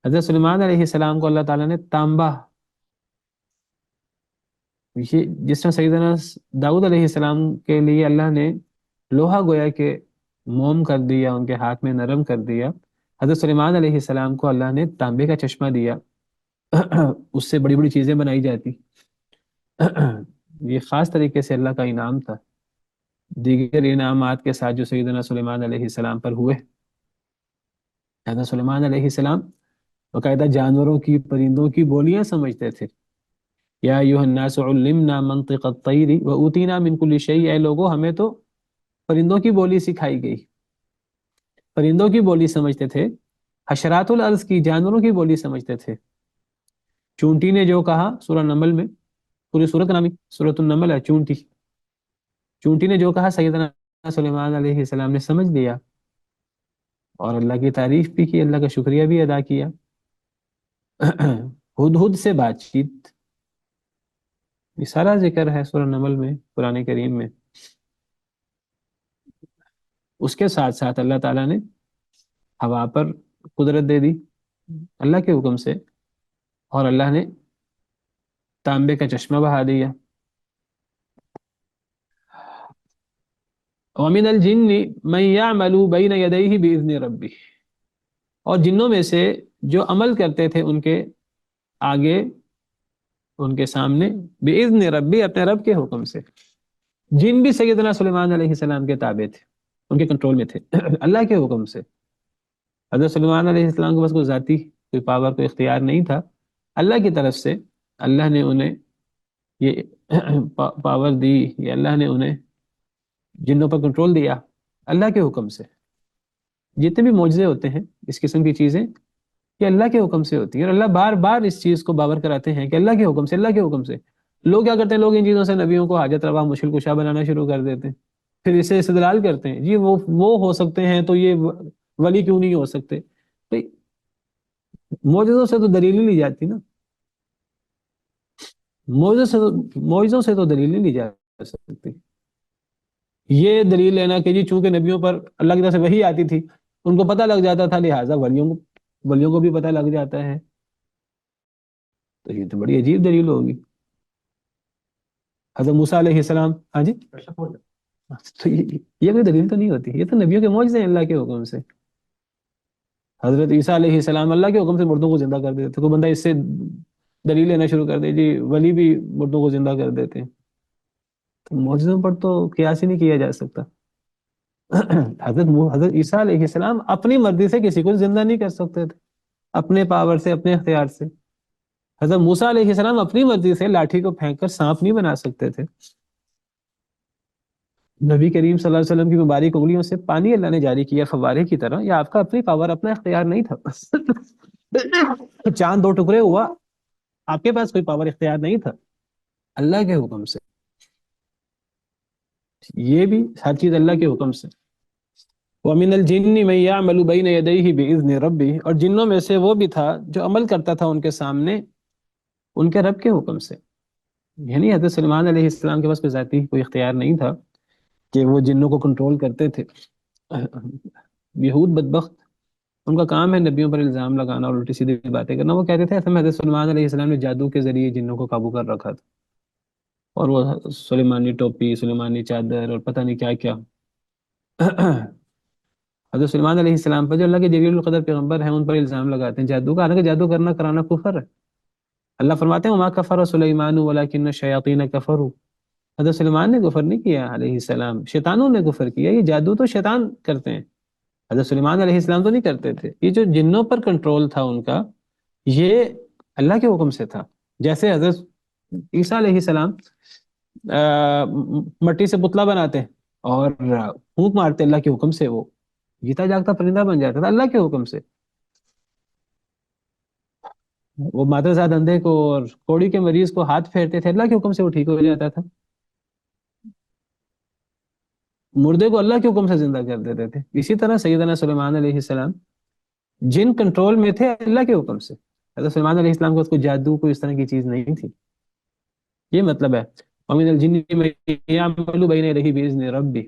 حضرت سلیمان علیہ السلام کو اللہ تعالیٰ نے تانبا، یہ جس طرح سیدنا داؤد علیہ السلام کے لیے اللہ نے لوہا گویا کہ موم کر دیا، ان کے ہاتھ میں نرم کر دیا، حضرت سلیمان علیہ السلام کو اللہ نے تانبے کا چشمہ دیا، اس سے بڑی بڑی چیزیں بنائی جاتی۔ یہ خاص طریقے سے اللہ کا انعام تھا دیگر انعامات کے ساتھ جو سیدنا سلیمان علیہ السلام پر ہوئے۔ حضرت سلیمان علیہ السلام باقاعدہ جانوروں کی، پرندوں کی بولیاں سمجھتے تھے۔ یا ایھا الناس علمنا منطق الطیر واوتینا من کل شیء، اے لوگوں ہمیں تو پرندوں کی بولی سکھائی گئی، پرندوں کی بولی سمجھتے تھے، حشرات الارض کی، جانوروں کی بولی سمجھتے تھے۔ چونٹی نے جو کہا سورہ نمل میں، پوری سورۃ کا نام ہی سورۃ النمل ہے، چونٹی، چونٹی نے جو کہا سیدنا سلیمان علیہ السلام نے سمجھ لیا، اور اللہ کی تعریف بھی کی، اللہ کا شکریہ بھی ادا کیا۔ ہدہد سے بات چیت، یہ سارا ذکر ہے سورہ نمل میں، قرآن کریم میں۔ اس کے ساتھ ساتھ اللہ تعالیٰ نے ہوا پر قدرت دے دی اللہ کے حکم سے، اور اللہ نے تانبے کا چشمہ بہا دیا۔ وَمِنَ الْجِنِّ مَن يَعْمَلُ بَيْنَ يَدَيْهِ بِإِذْنِ رَبِّهِ، اور جنوں میں سے جو عمل کرتے تھے ان کے آگے، ان کے سامنے، بِإِذْنِ رَبِّ، اپنے رب کے حکم سے۔ جن بھی سیدنا سلیمان علیہ السلام کے تابع تھے، ان کے کنٹرول میں تھے اللہ کے حکم سے۔ حضرت سلیمان علیہ السلام کے پاس کوئی ذاتی کوئی پاور، کوئی اختیار نہیں تھا، اللہ کی طرف سے اللہ نے انہیں یہ پاور دی، یا اللہ نے انہیں جنوں پر کنٹرول دیا اللہ کے حکم سے۔ جتنے بھی معجزے ہوتے ہیں اس قسم کی چیزیں، یہ اللہ کے حکم سے ہوتی ہے، اور اللہ بار بار اس چیز کو باور کراتے ہیں کہ اللہ کے حکم سے، اللہ کے حکم سے۔ لوگ کیا کرتے ہیں، لوگ ان چیزوں سے نبیوں کو حاجت روا مشکل کشا بنانا شروع کر دیتے ہیں، پھر اسے استدلال کرتے ہیں جی وہ ہو سکتے ہیں تو یہ ولی کیوں نہیں ہو سکتے؟ بھئی معجزوں سے تو دلیل ہی لی جاتی نا، معجزوں سے تو دلیل نہیں لی جا سکتی۔ یہ دلیل لینا کہ جی چونکہ نبیوں پر اللہ کی طرف سے وحی آتی تھی، ان کو پتہ لگ جاتا تھا، لہٰذا ولیوں کو بھی پتہ لگ جاتا ہے، تو یہ تو بڑی عجیب دلیل ہوگی۔ حضرت موسیٰ علیہ السلام، ہاں جی، تو یہ کوئی دلیل تو نہیں ہوتی، یہ تو نبیوں کے معجزے ہیں اللہ کے حکم سے۔ حضرت عیسیٰ علیہ السلام اللہ کے حکم سے مردوں کو زندہ کر دیتے تھے، کوئی بندہ اس سے دلیل لینا شروع کر دے جی ولی بھی مردوں کو زندہ کر دیتے ہیں، تو معجزوں پر تو قیاس ہی نہیں کیا جا سکتا۔ حضرت عیسیٰ علیہ السلام اپنی مرضی سے کسی کو زندہ نہیں کر سکتے تھے، اپنے پاور سے، اپنے اختیار سے۔ حضرت موسیٰ علیہ السلام اپنی مرضی سے لاٹھی کو پھینک کر سانپ نہیں بنا سکتے تھے۔ نبی کریم صلی اللہ علیہ وسلم کی مبارک انگلیوں سے پانی اللہ نے جاری کیا فوارے کی طرح، یہ آپ کا اپنی پاور، اپنا اختیار نہیں تھا۔ چاند دو ٹکڑے ہوا، آپ کے پاس کوئی پاور اختیار نہیں تھا، اللہ کے حکم سے، یہ بھی ہر چیز اللہ کے حکم سے۔ وَمِنَ الْجِنِّ مَن يَعْمَلُ بَيْنَ يَدَيْهِ بِإِذْنِ رَبِّهِ، اور جنوں میں سے وہ بھی تھا جو عمل کرتا تھا ان کے سامنے ان کے رب کے حکم سے۔ یعنی حضرت سلیمان علیہ السلام کے پاس کوئی ذاتی کوئی اختیار نہیں تھا کہ وہ جنوں کو کنٹرول کرتے تھے۔ یہود بدبخت، ان کا کام ہے نبیوں پر الزام لگانا اور الٹی سیدھی باتیں کرنا۔ وہ کہتے تھے اصل میں حضرت سلیمان علیہ السلام نے جادو کے ذریعے جنوں کو قابو کر رکھا تھا، اور وہ سلیمانی ٹوپی، سلیمانی چادر اور پتہ نہیں کیا کیا۔ حضرت سلیمان علیہ السلام پر جو اللہ کے جلیل القدر پیغمبر ہیں ان پر الزام لگاتے ہیں جادو کا، حالانکہ جادو کرنا کرانا کفر ہے۔ اللہ فرماتے ہیں وما کفر سلیمان ولکن الشیاطین کفروا، حضرت سلیمان نے کفر نہیں کیا علیہ السلام، شیطانوں نے کفر کیا۔ یہ جادو تو شیطان کرتے ہیں، حضرت سلیمان علیہ السلام تو نہیں کرتے تھے۔ یہ جو جنوں پر کنٹرول تھا ان کا، یہ اللہ کے حکم سے تھا۔ جیسے حضرت عیسیٰ علیہ السلام مٹی سے پتلا بناتے ہیں اور پھونک مارتے اللہ کے حکم سے، وہ جیتا جاگتا پرندہ بن جاتا تھا اللہ کے حکم سے۔ وہ مادرزاد اندھے کو اور کوڑی کے مریض کو ہاتھ پھیرتے تھے، اللہ کے حکم سے وہ ٹھیک ہو جاتا تھا۔ مردے کو اللہ کے حکم سے زندہ کر دیتے تھے۔ اسی طرح سیدنا سلیمان علیہ السلام جن کنٹرول میں تھے اللہ کے حکم سے۔ حضرت سلیمان علیہ السلام کو کوئی جادو کوئی اس طرح کی چیز نہیں تھی، یہ مطلب ہے۔ وَمِنَ الْجِنِّ مَن يَعْمَلُ بَيْنَ يَدَيْهِ بِإِذْنِ رَبِّهِ،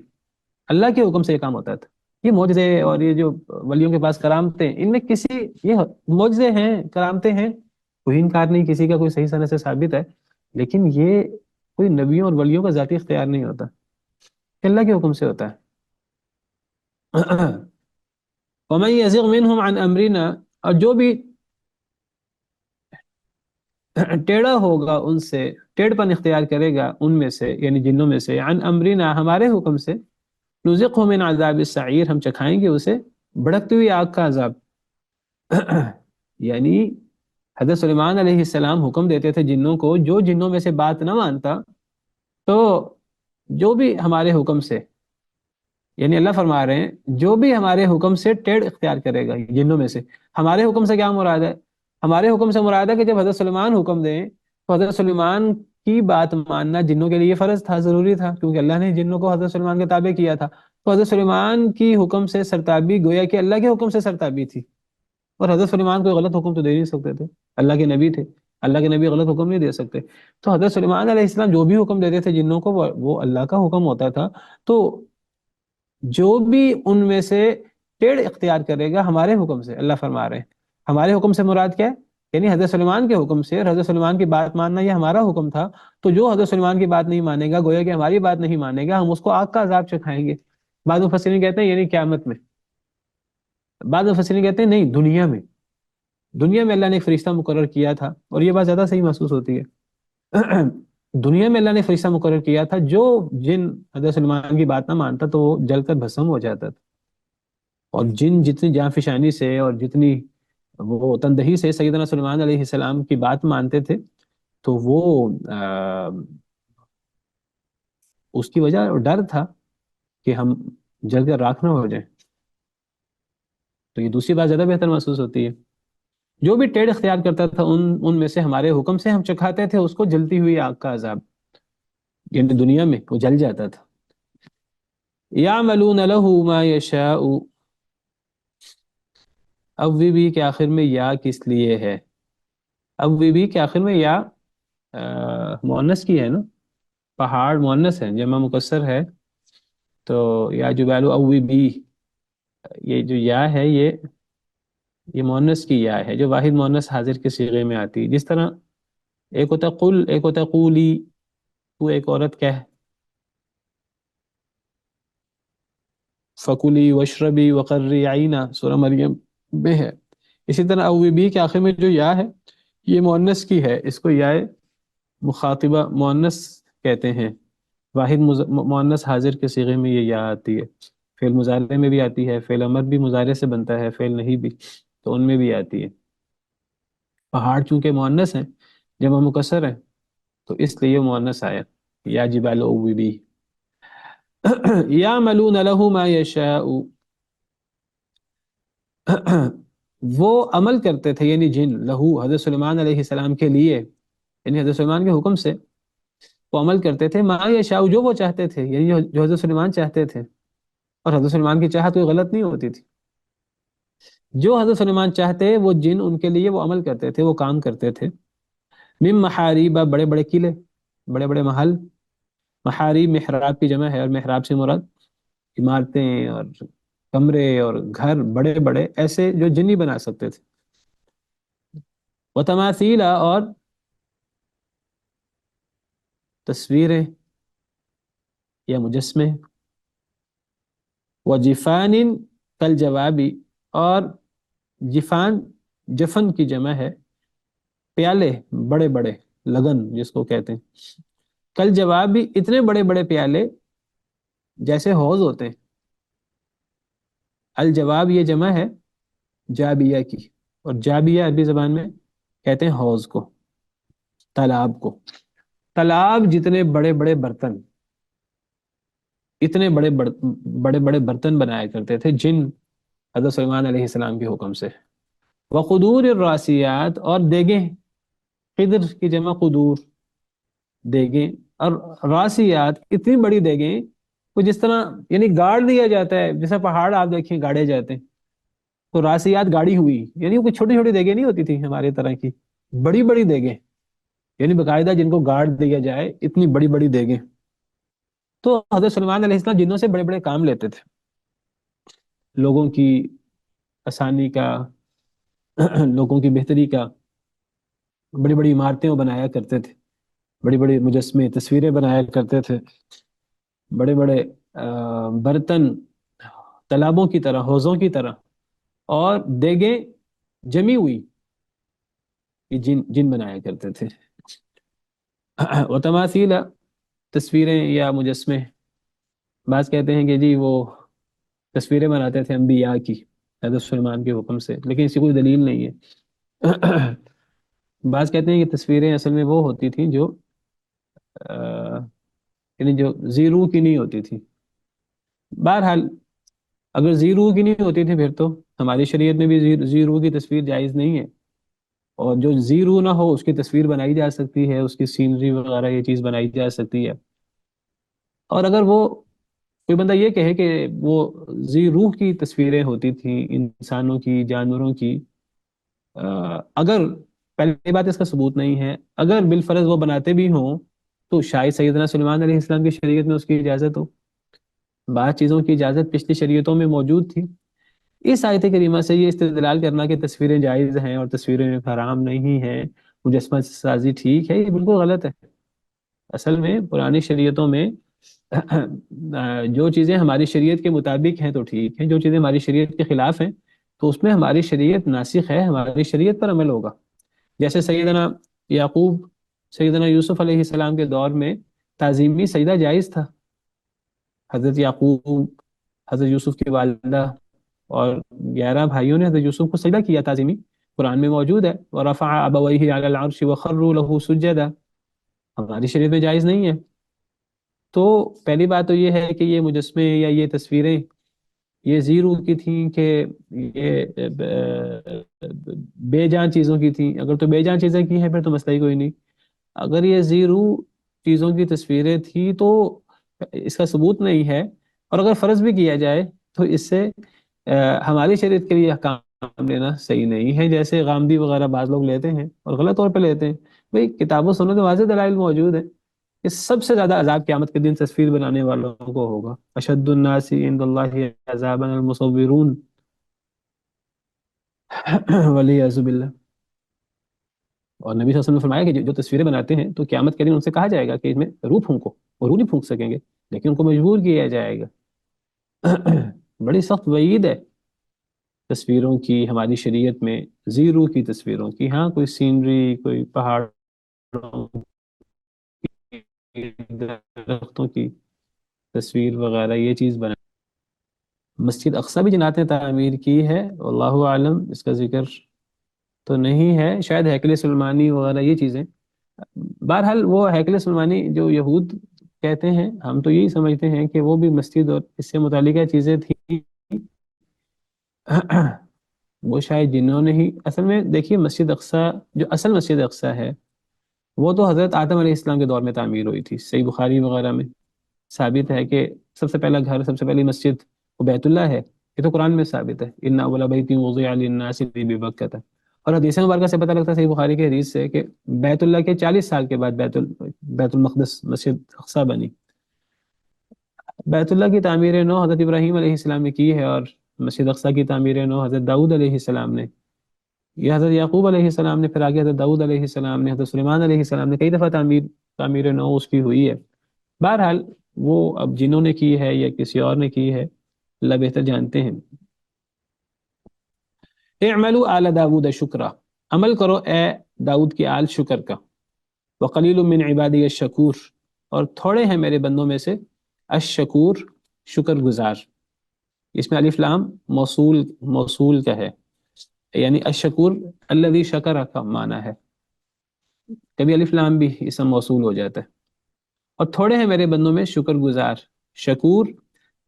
اللہ کے حکم سے یہ کام ہوتا تھا۔ یہ معجزے اور یہ جو ولیوں کے پاس کرامتیں، ان میں کسی، یہ معجزے ہیں، کرامتیں ہیں، کوئی انکار نہیں، کسی کا کوئی صحیح سند سے ثابت ہے، لیکن یہ کوئی نبیوں اور ولیوں کا ذاتی اختیار نہیں ہوتا، اللہ کے حکم سے ہوتا ہے۔ وَمَن يَزِغْ مِنْهُمْ عَنْ أَمْرِنَا، اور جو بھی ٹیڑھا ہوگا ان سے، ٹیڑھ پن اختیار کرے گا ان میں سے، یعنی جنوں میں سے، عن امرنا ہمارے حکم سے، نذقہ من عذاب السعیر، ہم چکھائیں گے اسے بھڑکتی ہوئی آگ کا عذاب۔ یعنی حضرت سلیمان علیہ السلام حکم دیتے تھے جنوں کو، جو جنوں میں سے بات نہ مانتا تو جو بھی ہمارے حکم سے، یعنی اللہ فرما رہے ہیں جو بھی ہمارے حکم سے ٹیڑھ اختیار کرے گا جنوں میں سے۔ ہمارے حکم سے کیا مراد ہے؟ ہمارے حکم سے مراد ہے کہ جب حضرت سلیمان حکم دیں تو حضرت سلیمان کی بات ماننا جنوں کے لیے فرض تھا، ضروری تھا، کیونکہ اللہ نے جنوں کو حضرت سلیمان کے تابع کیا تھا۔ تو حضرت سلیمان کی حکم سے سرتابی گویا کہ اللہ کے حکم سے سرتابی تھی، اور حضرت سلیمان کوئی غلط حکم تو دے نہیں سکتے تھے، اللہ کے نبی تھے، اللہ کے نبی غلط حکم نہیں دے سکتے۔ تو حضرت سلیمان علیہ السلام جو بھی حکم دیتے تھے جنوں کو، وہ اللہ کا حکم ہوتا تھا۔ تو جو بھی ان میں سے ٹیڑھ اختیار کرے گا ہمارے حکم سے، اللہ فرما رہے ہیں ہمارے حکم سے مراد کیا ہے؟ یعنی حضرت سلیمان کے حکم سے، اور حضرت سلیمان کی بات ماننا یہ ہمارا حکم تھا۔ تو جو حضرت سلیمان کی بات نہیں مانے گا، گویا کہ ہماری بات نہیں مانے گا، ہم اس کو آگ کا عذاب چکھائیں گے۔ بعض مفسرین کہتے ہیں یعنی قیامت میں، بعض مفسرین کہتے ہیں نہیں، دنیا میں، دنیا میں اللہ نے ایک فرشتہ مقرر کیا تھا، اور یہ بات زیادہ صحیح محسوس ہوتی ہے۔ دنیا میں اللہ نے فرشتہ مقرر کیا تھا، جو جن حضرت سلیمان کی بات نہ مانتا تو وہ جل کر بھسم ہو جاتا تھا، اور جن جتنی جاں فشانی سے اور جتنی وہ تندہی سے سیدنا سلیمان علیہ السلام کی بات مانتے تھے، تو وہ اس کی وجہ ڈر تھا کہ ہم جل کر راکھ نہ ہو جائیں۔ تو یہ دوسری بات زیادہ بہتر محسوس ہوتی ہے۔ جو بھی ٹیڑھ اختیار کرتا تھا ان میں سے ہمارے حکم سے ہم چکھاتے تھے اس کو جلتی ہوئی آگ کا عذاب، یعنی دنیا میں وہ جل جاتا تھا۔ یعملون له ما یشاء، اب بھی کے آخر میں یا کس لیے ہے؟ اب بھی کے آخر میں یا مؤنث کی ہے نا، پہاڑ مؤنث ہے، جمع مکسر ہے، تو یا جبال اوی بھی، یہ جو یا ہے یہ مؤنث کی یا ہے جو واحد مؤنث حاضر کے صیغے میں آتی ہے۔ جس طرح ایک ہوتا قل، ایک ہوتا قولی، تو ایک عورت کہہ، فکلی وشربی وقرری عینا، سورہ مریم میں ہے۔ اسی طرح اوی بھی کے آخر میں جو یا ہے یہ مؤنث کی ہے، اس کو یا مخاطبہ مؤنث کہتے ہیں، واحد مؤنث حاضر کے صیغے میں یہ یا آتی ہے، فعل مضارع میں بھی آتی ہے، فعل امر بھی مضارع سے بنتا ہے، فعل نہیں بھی تو ان میں بھی آتی ہے۔ پہاڑ چونکہ مؤنث ہیں، جمع مکسر ہیں، تو اس لیے مؤنث آیا، یا جبال اوی بھی۔ یعملون له ما یشاء، وہ عمل کرتے تھے یعنی جن، لہو حضرت سلیمان علیہ السلام کے لیے، یعنی حضرت سلیمان کے حکم سے وہ عمل کرتے تھے، ما یشاء جو وہ چاہتے تھے، یعنی جو حضرت سلیمان چاہتے تھے، اور حضرت سلیمان کی چاہت کوئی غلط نہیں ہوتی تھی، جو حضرت سلیمان چاہتے وہ جن ان کے لیے وہ عمل کرتے تھے، وہ کام کرتے تھے۔ من محاریب، بڑے بڑے قلعے، بڑے بڑے محل، محاریب محراب کی جمع ہے، اور محراب سے مراد عمارتیں اور کمرے اور گھر بڑے بڑے ایسے جو جنی بنا سکتے تھے، وتماثیل اور تصویریں یا مجسمے، وجفان کل جوابی، اور جفان جفن کی جمع ہے، پیالے بڑے بڑے، لگن جس کو کہتے ہیں، کل جواب بھی اتنے بڑے بڑے پیالے جیسے حوض ہوتے ہیں۔ الجواب یہ جمع ہے جابیہ کی، اور جابیہ عربی زبان میں کہتے ہیں حوض کو، تالاب کو۔ تالاب جتنے بڑے بڑے برتن، اتنے بڑے بڑے برتن بنایا کرتے تھے جن حضرت سلیمان علیہ السلام کے حکم سے۔ وقدور الراسیات، اور دیگیں، قدر کی جمع قدور، دیگیں، اور راسیات اتنی بڑی دیگیں، کو جس طرح یعنی گاڑ دیا جاتا ہے، جیسے پہاڑ آپ دیکھیں گاڑے جاتے ہیں، تو راسیات گاڑی ہوئی، یعنی کوئی چھوٹی چھوٹی دیگیں نہیں ہوتی تھی ہمارے طرح کی، بڑی بڑی دیگیں، یعنی باقاعدہ جن کو گاڑ دیا جائے، اتنی بڑی بڑی دیگیں۔ تو حضرت سلیمان علیہ السلام جنوں سے بڑے بڑے کام لیتے تھے، لوگوں کی آسانی کا، لوگوں کی بہتری کا، بڑی بڑی عمارتیں وہ بنایا کرتے تھے، بڑی بڑی مجسمے تصویریں بنایا کرتے تھے، بڑے بڑے برتن تالابوں کی طرح، حوضوں کی طرح، اور دیگیں جمی ہوئی، یہ جن بنایا کرتے تھے۔ وتماثیل، تصویریں یا مجسمے، بعض کہتے ہیں کہ جی وہ تصویریں بناتے تھے انبیاء کی حضرت سلیمان کے حکم سے، لیکن اس کی کوئی دلیل نہیں ہے۔ بعض کہتے ہیں کہ تصویریں اصل میں وہ ہوتی تھیں جو یعنی جو زیرو کی نہیں ہوتی تھی۔ بہرحال اگر زیرو کی نہیں ہوتی تھی پھر تو ہماری شریعت میں بھی زیرو کی تصویر جائز نہیں ہے، اور جو زیرو نہ ہو اس کی تصویر بنائی جا سکتی ہے، اس کی سینری وغیرہ یہ چیز بنائی جا سکتی ہے۔ اور اگر وہ کوئی بندہ یہ کہے کہ وہ ذی روح کی تصویریں ہوتی تھیں انسانوں کی، جانوروں کی، اگر پہلی بات اس کا ثبوت نہیں ہے، اگر بالفرض وہ بناتے بھی ہوں تو شاید سیدنا سلیمان علیہ السلام کی شریعت میں اس کی اجازت ہو، بعض چیزوں کی اجازت پچھلی شریعتوں میں موجود تھی۔ اس آیت کریمہ سے یہ استدلال کرنا کہ تصویریں جائز ہیں اور تصویریں حرام نہیں ہیں، مجسمہ سازی ٹھیک ہے، یہ بالکل غلط ہے۔ اصل میں پرانی شریعتوں میں جو چیزیں ہماری شریعت کے مطابق ہیں تو ٹھیک ہیں، جو چیزیں ہماری شریعت کے خلاف ہیں تو اس میں ہماری شریعت ناسخ ہے، ہماری شریعت پر عمل ہوگا۔ جیسے سیدنا یعقوب، سیدنا یوسف علیہ السلام کے دور میں تعظیمی سجدہ جائز تھا، حضرت یعقوب، حضرت یوسف کی والدہ اور 11 بھائیوں نے حضرت یوسف کو سجدہ کیا تعظیمی، قرآن میں موجود ہے، وَرَفَعَ أَبَوَيْهِ عَلَى الْعَرْشِ وَخَرُّوا لَهُ سُجَّدًا، ہماری شریعت میں جائز نہیں ہے۔ تو پہلی بات تو یہ ہے کہ یہ مجسمے یا یہ تصویریں یہ زیرو کی تھیں کہ یہ بے جان چیزوں کی تھیں؟ اگر تو بے جان چیزیں کی ہیں پھر تو مسئلہ ہی کوئی نہیں. اگر یہ زیرو چیزوں کی تصویریں تھیں تو اس کا ثبوت نہیں ہے. اور اگر فرض بھی کیا جائے تو اس سے ہماری شریعت کے لیے احکام لینا صحیح نہیں ہے. جیسے غامدی وغیرہ بعض لوگ لیتے ہیں اور غلط طور پہ لیتے ہیں. بھئی کتاب و سنت میں واضح دلائل موجود ہیں کہ سب سے زیادہ عذاب قیامت کے دن تصویر بنانے والوں کو ہوگا. اشد الناس عند اللہ عذابا المصورون والعیاذ باللہ. اور نبی صلی اللہ علیہ وسلم نے فرمایا کہ جو تصویریں بناتے ہیں تو قیامت کے دن ان سے کہا جائے گا کہ اس میں روح پھونکو. وہ روح نہیں پھونک سکیں گے لیکن ان کو مجبور کیا جائے گا. بڑی سخت وعید ہے تصویروں کی ہماری شریعت میں، زیرو کی تصویروں کی. ہاں کوئی سینری، کوئی پہاڑوں کی، درختوں کی تصویر وغیرہ یہ چیز بنا. مسجد اقصی بھی جنات نے تعمیر کی ہے، واللہ عالم اس کا ذکر تو نہیں ہے. شاید ہیکل سلیمانی وغیرہ یہ چیزیں. بہرحال وہ ہیکل سلیمانی جو یہود کہتے ہیں، ہم تو یہی سمجھتے ہیں کہ وہ بھی مسجد اور اس سے متعلقہ چیزیں تھیں. وہ شاید جنہوں نے ہی اصل میں دیکھیے مسجد اقصی، جو اصل مسجد اقصی ہے وہ تو حضرت آدم علیہ السلام کے دور میں تعمیر ہوئی تھی. صحیح بخاری وغیرہ میں ثابت ہے کہ سب سے پہلا گھر، سب سے پہلی مسجد وہ بیت اللہ ہے. یہ تو قرآن میں ثابت ہے، ان اول بیت وضع للناس ببکۃ. اور حدیث مبارکہ سے پتہ لگتا ہے صحیح بخاری کے حدیث سے کہ بیت اللہ کے 40 سال کے بعد بیت المقدس مسجد اقصی بنی. بیت اللہ کی تعمیر نو حضرت ابراہیم علیہ السلام نے کی ہے، اور مسجد اقصی کی تعمیر نو حضرت داؤد علیہ السلام نے. یہ حضرت یعقوب علیہ السلام نے، پھر آگے حضرت داؤد علیہ السلام نے، حضرت سلیمان علیہ السلام نے کئی دفعہ تعمیر نو اس کی ہوئی ہے. بہرحال وہ اب جنہوں نے کی ہے یا کسی اور نے کی ہے اللہ بہتر جانتے ہیں. اعملوا آل داود شکرا، عمل کرو اے داؤد کی آل شکر کا. وقلیل من عبادی الشکور، اور تھوڑے ہیں میرے بندوں میں سے الشکور شکر گزار. اس میں الف لام موصول کا ہے، یعنی الشکور الذی شکر کا معنی ہے. کبھی الف لام بھی اسم موصول ہو جاتا ہے. اور تھوڑے ہیں میرے بندوں میں شکر گزار. شکور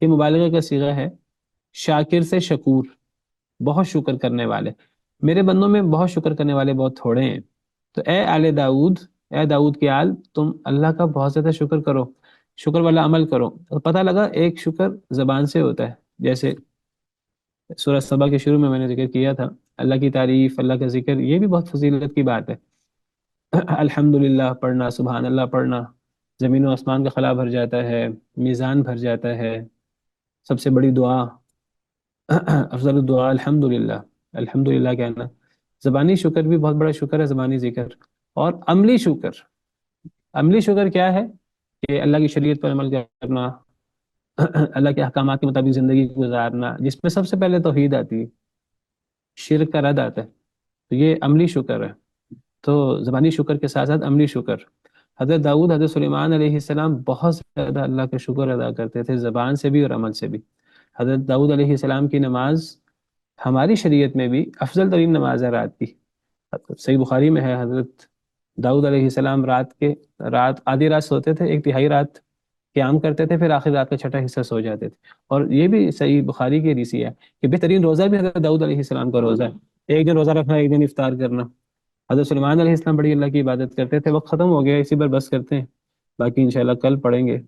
یہ مبالغہ کا صیغہ ہے، شاکر سے شکور بہت شکر کرنے والے. میرے بندوں میں بہت شکر کرنے والے بہت تھوڑے ہیں. تو اے آل داؤد، اے داؤد کی آل، تم اللہ کا بہت زیادہ شکر کرو، شکر والا عمل کرو. پتہ لگا ایک شکر زبان سے ہوتا ہے، جیسے سورہ سبا کے شروع میں نے ذکر کیا تھا اللہ کی تعریف، اللہ کا ذکر، یہ بھی بہت فضیلت کی بات ہے. الحمدللہ پڑھنا، سبحان اللہ پڑھنا، زمین و آسمان کا خلا بھر جاتا ہے، میزان بھر جاتا ہے. سب سے بڑی دعا، افضل الدعا الحمدللہ، الحمدللہ کہنا. زبانی شکر بھی بہت بڑا شکر ہے، زبانی ذکر. اور عملی شکر، عملی شکر کیا ہے؟ کہ اللہ کی شریعت پر عمل کرنا، اللہ کے احکامات کے مطابق زندگی گزارنا، جس میں سب سے پہلے توحید آتی ہے، شرک کا رد آتا ہے. تو یہ عملی شکر ہے. تو زبانی شکر کے ساتھ ساتھ عملی شکر. حضرت داؤد، حضرت سلیمان علیہ السلام بہت زیادہ اللہ کا شکر ادا کرتے تھے، زبان سے بھی اور عمل سے بھی. حضرت داؤد علیہ السلام کی نماز ہماری شریعت میں بھی افضل ترین نماز ہے رات کی. صحیح بخاری میں ہے حضرت داؤد علیہ السلام رات آدھی رات سوتے تھے، ایک تہائی رات قیام کرتے تھے، پھر آخر رات کا چھٹا حصہ سو جاتے تھے. اور یہ بھی صحیح بخاری کی حدیث ہے کہ بہترین روزہ بھی حضرت داؤد علیہ السلام کا روزہ ہے، ایک دن روزہ رکھنا، ایک دن افطار کرنا. حضرت سلیمان علیہ السلام بڑی اللہ کی عبادت کرتے تھے. وقت ختم ہو گیا، اسی پر بس کرتے ہیں، باقی انشاءاللہ کل پڑھیں گے.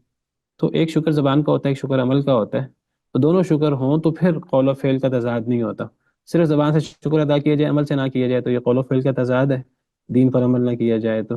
تو ایک شکر زبان کا ہوتا ہے، ایک شکر عمل کا ہوتا ہے. تو دونوں شکر ہوں تو پھر قول و فعل کا تضاد نہیں ہوتا. صرف زبان سے شکر ادا کیا جائے، عمل سے نہ کیا جائے تو یہ قول و فعل کا تضاد ہے، دین پر عمل نہ کیا جائے تو.